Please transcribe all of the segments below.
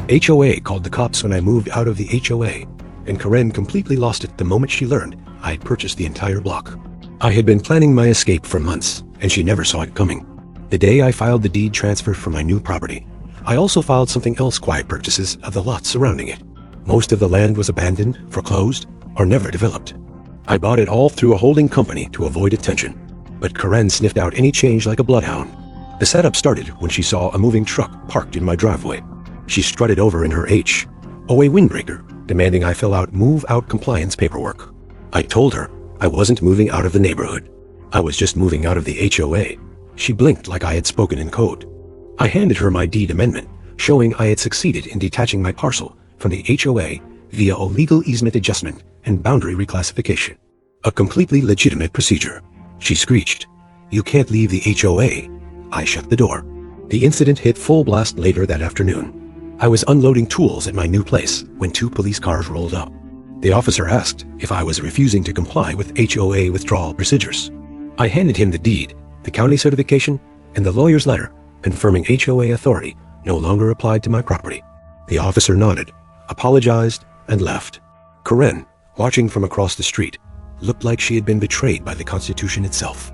HOA called the cops when I moved out of the HOA, and Karen completely lost it the moment she learned I had purchased the entire block. I had been planning my escape for months, and she never saw it coming. The day I filed the deed transfer for my new property, I also filed something else: quiet purchases of the lots surrounding it. Most of the land was abandoned, foreclosed, or never developed. I bought it all through a holding company to avoid attention, but Karen sniffed out any change like a bloodhound. The setup started when she saw a moving truck parked in my driveway. She strutted over in her HOA windbreaker, demanding I fill out move-out compliance paperwork. I told her I wasn't moving out of the neighborhood. I was just moving out of the HOA. She blinked like I had spoken in code. I handed her my deed amendment, showing I had succeeded in detaching my parcel from the HOA via a legal easement adjustment and boundary reclassification. A completely legitimate procedure. She screeched, "You can't leave the HOA." I shut the door. The incident hit full blast later that afternoon. I was unloading tools at my new place when 2 police cars rolled up. The officer asked if I was refusing to comply with HOA withdrawal procedures. I handed him the deed, the county certification, and the lawyer's letter confirming HOA authority no longer applied to my property. The officer nodded, apologized, and left. Karen, watching from across the street, looked like she had been betrayed by the Constitution itself.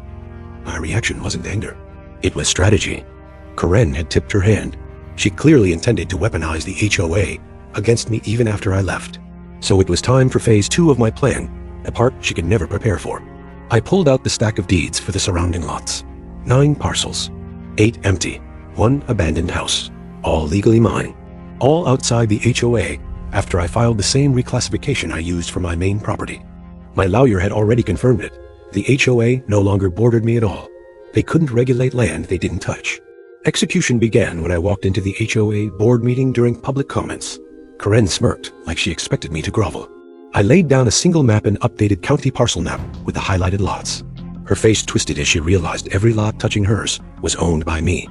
My reaction wasn't anger. It was strategy. Karen had tipped her hand. She clearly intended to weaponize the HOA against me even after I left. So it was time for phase 2 of my plan, a part she could never prepare for. I pulled out the stack of deeds for the surrounding lots. 9 parcels, 8 empty, 1 abandoned house, all legally mine, all outside the HOA after I filed the same reclassification I used for my main property. My lawyer had already confirmed it. The HOA no longer bordered me at all. They couldn't regulate land they didn't touch. Execution began when I walked into the HOA board meeting during public comments. Karen smirked like she expected me to grovel. I laid down a single map and updated county parcel map with the highlighted lots. Her face twisted as she realized every lot touching hers was owned by me.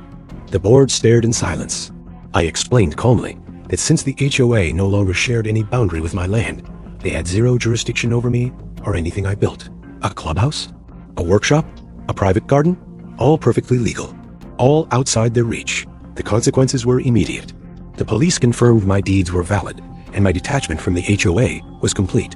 The board stared in silence. I explained calmly that since the HOA no longer shared any boundary with my land, they had 0 jurisdiction over me or anything I built. A clubhouse? A workshop? A private garden? All perfectly legal. All outside their reach. The consequences were immediate. The police confirmed my deeds were valid, and my detachment from the HOA was complete.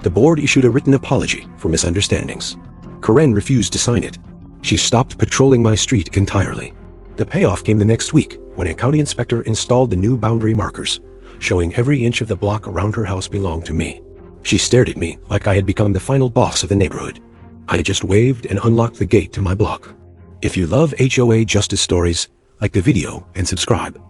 The board issued a written apology for misunderstandings. Karen refused to sign it. She stopped patrolling my street entirely. The payoff came the next week when a county inspector installed the new boundary markers, showing every inch of the block around her house belonged to me. She stared at me like I had become the final boss of the neighborhood. I just waved and unlocked the gate to my block. If you love HOA justice stories, like the video and subscribe.